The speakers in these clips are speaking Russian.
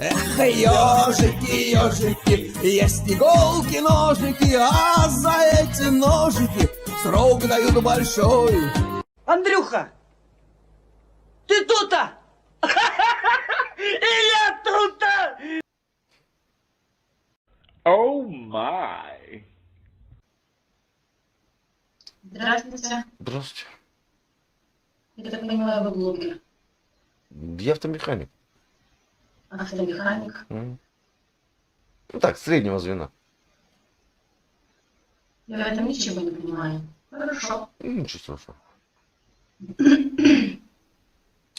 Эх, ежики, ежики, есть иголки, ножики, а за эти ножики срок дают большой. Андрюха, ты тут-то? И я тут-то! Oh my. Здравствуйте. Здравствуйте. Я так понимаю, вы блогер. Я автомеханик. Автомеханик. Ну так, среднего звена. Я в этом ничего не понимаю. Хорошо. Ничего страшного.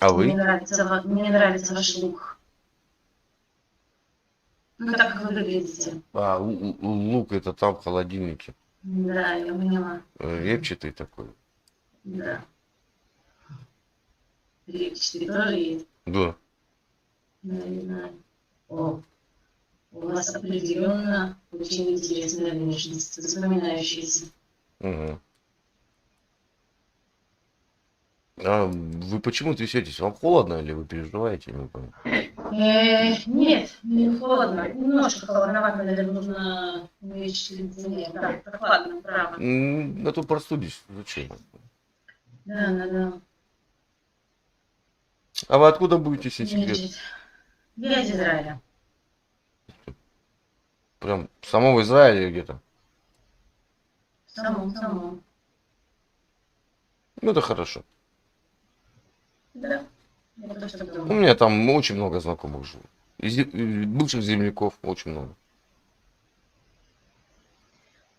А Мне вы? нравится ваш лук. Ну, так как вы выглядите. А, лук это там в холодильнике. Да, я поняла. Репчатый такой. Да. Речь тоже есть? Да. Да, не знаю. О, у вас определенно очень интересная внешность, запоминающаяся. Угу. А вы почему трясетесь? Вам холодно или вы переживаете? Я не понял. Нет, не холодно. Немножко холодновато, наверное, нужно увеличить цене. Да, прохладно, право. А то простудись. Зачем? Да. А вы откуда будете, если секрет? Значит, я из Израиля. Прям самого Израиля или где-то? Самом. Ну это хорошо. Да. Я тоже так У думаю. меня там очень много знакомых живут. Бывших земляков очень много.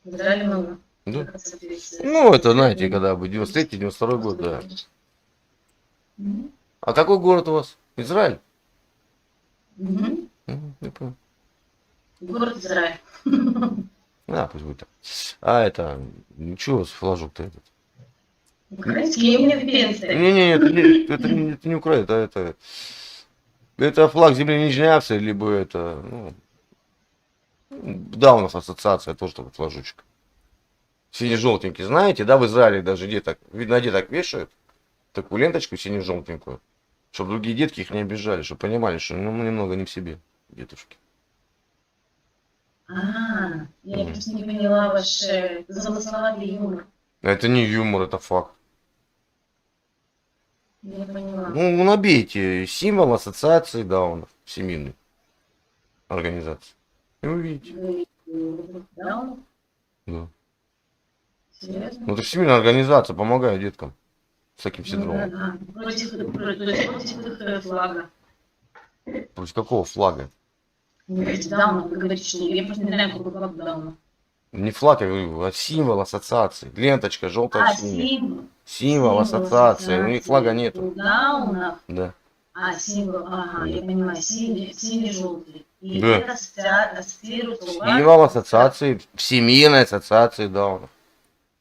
В Израиле много. Да. Как соответствует. Ну, это, знаете, когда бы 93-92 год, да. Мгм. А какой город у вас? Израиль? Мгм. Не понял. Город Израиль. А, пусть будет так. А это, ничего, флажок-то этот. Украинский, у меня в Пензе. Не-не, это не Украина, это флаг земли Нижней Австрии, либо это, ну, Даунов ассоциация, тоже такой флажочек. Сине-желтенький, знаете, да, в Израиле даже деток, видно, деток вешают такую ленточку сине-желтенькую, чтобы другие детки их не обижали, чтобы понимали, что ну, мы немного не в себе, детушки. Я просто не поняла ваш замысловатый юмор. Это не юмор, это факт. Я поняла. Ну, набейте символ ассоциации Даунов, семейной организации. И вы увидите. Да? Да. Серьезно? Ну, это всемирная организация, помогает деткам с таким синдромом. Да. Против флага. Против какого флага? Вы говорите, Дауна, вы говорите, что я просто не знаю, какой флаг Дауна. Не флаг, я говорю, а символ ассоциации. Ленточка желтая, синяя. Символ ассоциации. У них флага нету. Даунов. Да. Символ, я понимаю, синий-желтый. И Да. это ассоциируется у вас. Символ ассоциации, всемирной ассоциации Даунов.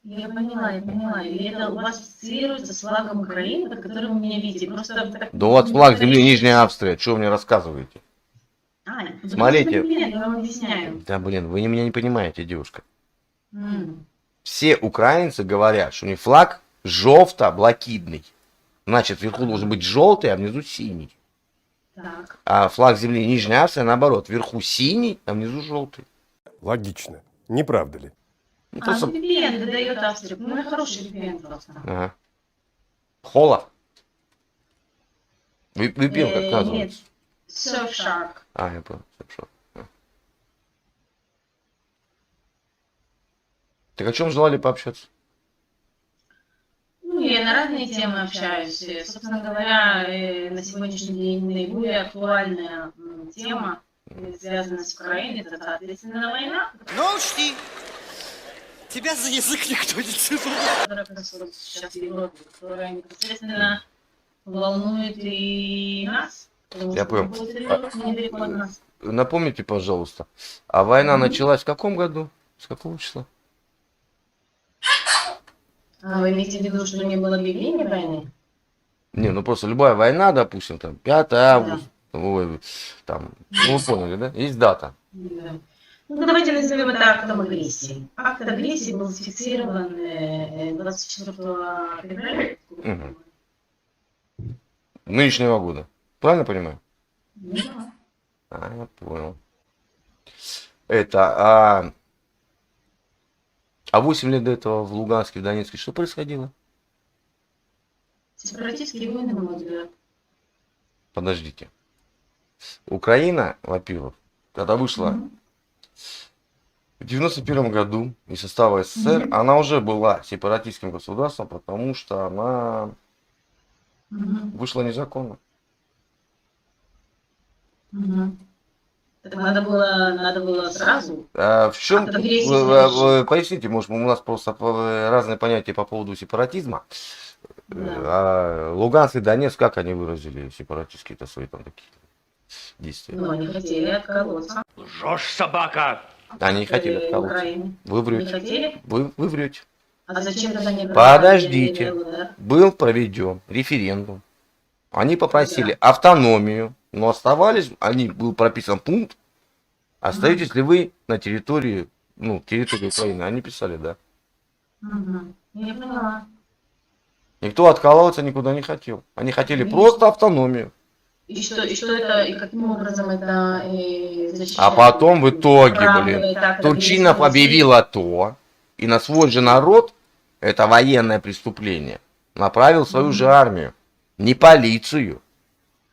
Я поняла. И это у вас ассоциируется с флагом Украины, под которым вы меня видите. Просто так... Да вот флаг земли Нижняя Австрия, что вы мне рассказываете? Смотрите. Я вам объясняю. Да блин, вы меня не понимаете, девушка. Все украинцы говорят, что у них флаг желто-блакитный. Значит, вверху должен быть желтый, а внизу синий. Так. А флаг земли Нижняя Австрия наоборот, вверху синий, а внизу желтый. Логично. Не правда ли? Ну, просто... VPN дает Австрия. У меня хороший VPN просто. Ага. Холод. VPN как Нет. называется? Surfshark. Я понял. Хорошо. Так о чем желали пообщаться? Я на разные темы общаюсь. Собственно говоря, на сегодняшний день наиболее актуальная тема, связанная с Украиной, это, соответственно, война. Но учти, тебя за язык никто не цеплял. Которая происходит сейчас в Европе, которая непосредственно волнует и нас. Я понял. Недалеко от нас. Напомните, пожалуйста, а война началась в каком году? С какого числа? Вы имеете в виду, что не было объявления войны? Не, ну просто любая война, допустим, там 5 августа, ой, там, ну вы поняли, да? Есть дата. Да. Ну, давайте назовем это актом агрессии. Акт агрессии был зафиксирован 24 февраля. Нынешнего года. Правильно понимаю? Да. Я понял. Это, а 8 лет до этого в Луганске, в Донецке что происходило? Сепаратистские войны, на мой взгляд. Подождите. Украина, во-первых, когда вышла в 91 году из состава СССР, она уже была сепаратистским государством, потому что она вышла незаконно. Так надо было сразу. В чем, От агрессии поясните, может, у нас просто разные понятия по поводу сепаратизма. Луганск и Донецк, как они выразили сепаратистские-то свои там такие действия? Но они хотели отколоться. Жжешь, собака! Они не хотели отколоться. Украины. Вы Не врете. хотели? Вы врете. А зачем тогда не Подождите. ЛДР? Был проведен референдум. Они попросили автономию, но оставались, был прописан пункт, остаетесь ли вы на территории, территории Украины. Они писали, да. Я поняла. Никто откалываться никуда не хотел. Они хотели просто автономию. И что это, и каким образом это защищает? А потом в итоге, Правда, так, Турчинов это объявил то, и на свой же народ, это военное преступление, направил свою же армию, не полицию.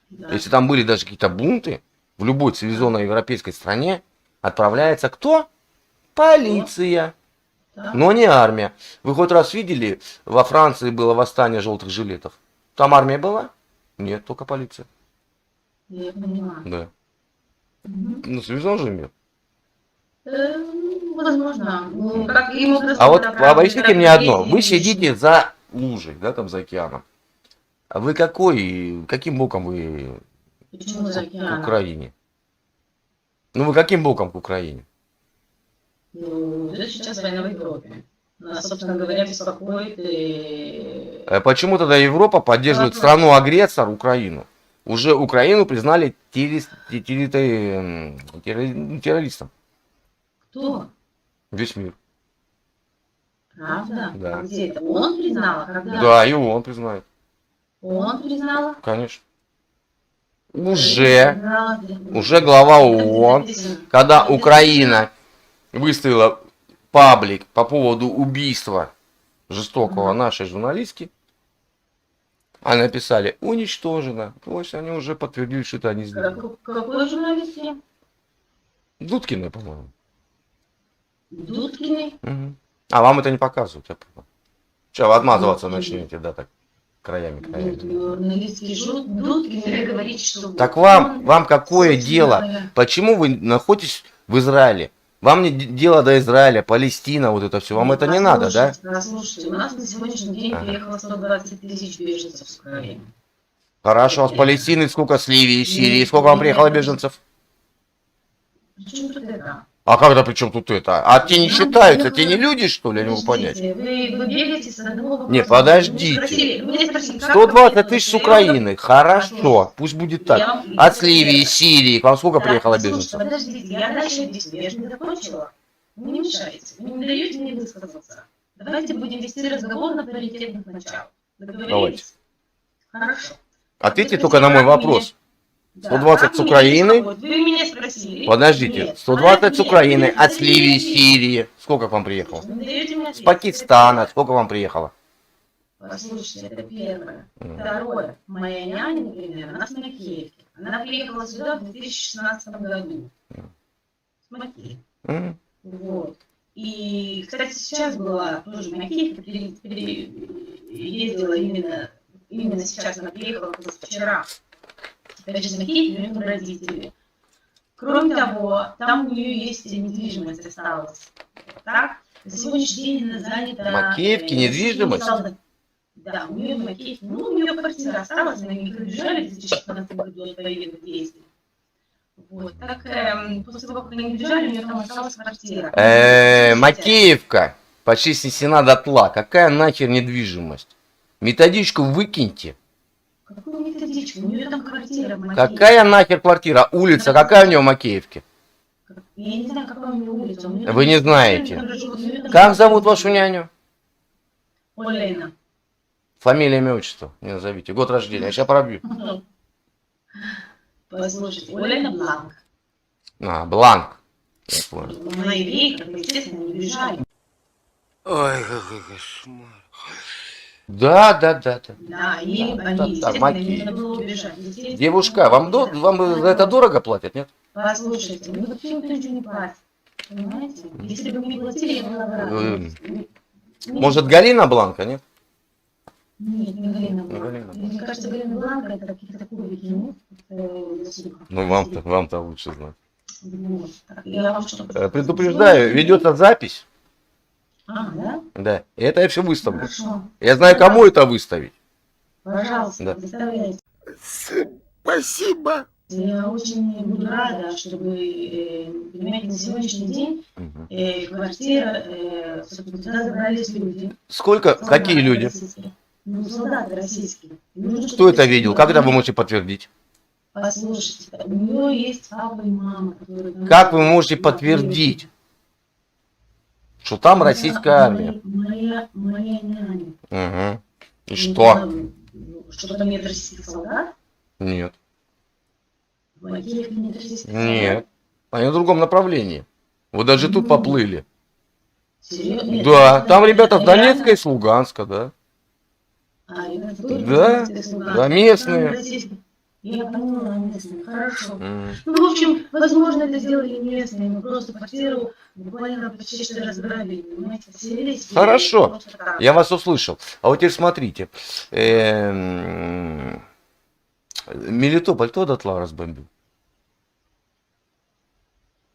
Да. Если там были даже какие-то бунты, в любой цивилизованной европейской стране отправляется кто? Полиция. Да. Но не армия. Вы хоть раз видели, во Франции было восстание желтых жилетов? Там армия была? Нет, только полиция. Я поняла. Да. Цивилизованный же мир. Возможно. Как ему А вот объясните мне одно. Вы сидите за лужей, да, там за океаном. А вы каким боком вы Почему за к океаном? Украине? Вы каким боком к Украине? Это сейчас война в Европе. Нас, собственно говоря, беспокоит и... Почему тогда Европа поддерживает страну-агрессор Украину? Уже Украину признали террористом. Кто? Весь мир. Правда? Да. А где это? Он признал? Когда? Да, и он признает. Он признал? Конечно. Уже Уже глава ООН, когда Украина выставила паблик по поводу убийства жестокого нашей журналистки, а написали уничтожено. То есть они уже подтвердили, что это они сделали. Какой журналистки? Дудкины, по-моему. Дудкиной? А вам это не показывают, я понял. Че, вы отмазываться начнете, да, так, краями. Журналистки Дудкиной, вы говорите, что... Так вам какое дело? Почему вы находитесь в Израиле? Вам не дело до Израиля, Палестина, вот это все. Вам это не надо, да? Слушайте, у нас на сегодняшний день приехало 120 тысяч беженцев с Украины. Хорошо, а с Палестины сколько, с Ливии, Сирии? Сколько вам приехало беженцев? Причем тут это? А как это при чем тут это? А те не считаются, те не люди, что ли, я не могу понять? Вы бегаете с одного вопроса. Не, подождите. Вы меня спросили, как 120 вы тысяч с приехали? Украины, хорошо, пусть будет так. От Ливии, Сирии, к вам сколько приехало Слушайте, беженцев? подождите, я дальше объясню, я же не закончила. Вы не мешаете, вы не даете мне высказаться. Давайте будем вести разговор на паритетных началах. Давайте. Договорились? Хорошо. Ответьте только на мой вопрос. 120 с Украины. Вы меня спросили. Подождите, Нет. 120 с Нет, Украины, вы от не Ливии, даете. Сирии. Сколько к вам приехало? Вы не даете мне С ответ. Пакистана, сколько вам приехало? Послушайте, это первое. Второе. Моя няня, например, она с Макеевки. Она приехала сюда в 2016 году. С Макеевки. Вот. И, кстати, сейчас была тоже Макеевка, ездила именно сейчас, она приехала вчера. Опять же, с Макеевки, у нее там родители. Кроме того, там у нее есть недвижимость осталась. Так? На сегодняшний день она занята... Макеевке недвижимость? Да, у нее в Макеевке, у нее квартира осталась, она не побежали в 2016 году от военных действий. Вот, так, после того, как они убежали, у нее там осталась квартира. Макеевка почти снесена дотла. Какая нахер недвижимость? Методичку выкиньте. Какую методичку? У нее там квартира в Макеевке. Какая нахер квартира? Улица, какая у нее в Макеевке? Я не знаю, какая у нее улица. Вы не знаете. Как зовут вашу няню? Олена. Фамилия, имя, отчество. Не назовите. Год рождения. Я сейчас пробью. Послушайте, Олена Бланк. А, бланк. Я понял. На евреев, естественно, не бежали. Ой, какой кошмар. Да. Да, и они, естественно, Макеев. не надо было убежать. Естественно, Девушка, вам за это дорого платят, нет? Послушайте, ну вообще никто ничего не платит. Понимаете? Если бы мне платили, я была бы рада. Может, Галина Бланка, нет? Нет, не Галина Не Галина. Бланка. Мне кажется, Галина Бланка это какие-то кубики, ну, Ну, вам-то лучше знать. Вот. Я вам что Предупреждаю, ведется запись. А, да? Да. И это я все выставлю. Хорошо. Я знаю, кому это выставить. Пожалуйста, Да. представляйте. Спасибо. Я очень буду рада, чтобы, понимаете, на сегодняшний день квартира, собственно, туда забрались люди. Сколько? Солдаты Какие люди? российские. Ну, солдаты российские. Нужно, Кто чтобы это видел? Как это вы можете подтвердить? Послушайте, у нее есть папа и мама, которые... Как вы можете подтвердить, что там российская армия? Моя няня. Угу. И что? Что там нет российских солдат? Нет. В Макеевке нет российских солдат? Нет. Они в другом направлении. Вы даже тут поплыли. Серьезно? Нет, Да, это там ребята с реально- Донецка и с Луганска, да. А, ребята тоже Да, российских солдат? да, местные. Там российские. Я поняла, местные. Хорошо. М. Ну, в общем, возможно, это сделали местные, но просто квартиру буквально почти что разграбили, понимаете, поселились. и Хорошо. просто так. Я вас услышал. А вот теперь смотрите. Мелитополь кто дотла разбомбил?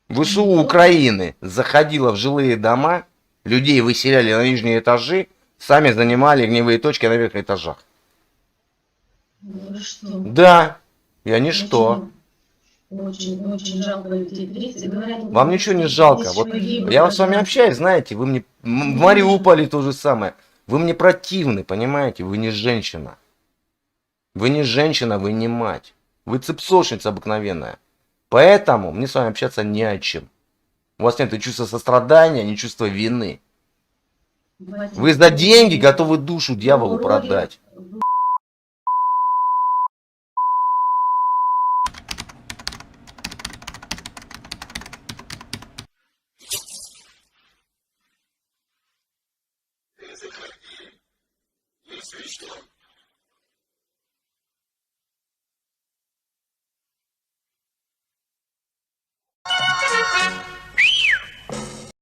ВСУ Украины заходило в жилые дома, людей выселяли на нижние этажи, сами занимали огневые точки на верхних этажах. Ну, вы что? Да, и они что? Очень, очень жалко людей. 30, говорят, Вам ничего не жалко. Вот я с вами общаюсь, знаете, вы мне в Мариуполе то же самое. Вы мне противны, понимаете? Вы не женщина. Вы не женщина, вы не мать. Вы цепсошница обыкновенная. Поэтому мне с вами общаться не о чем. У вас нет ни чувства сострадания, ни чувства вины. Вы за деньги готовы душу дьяволу продать. Если что,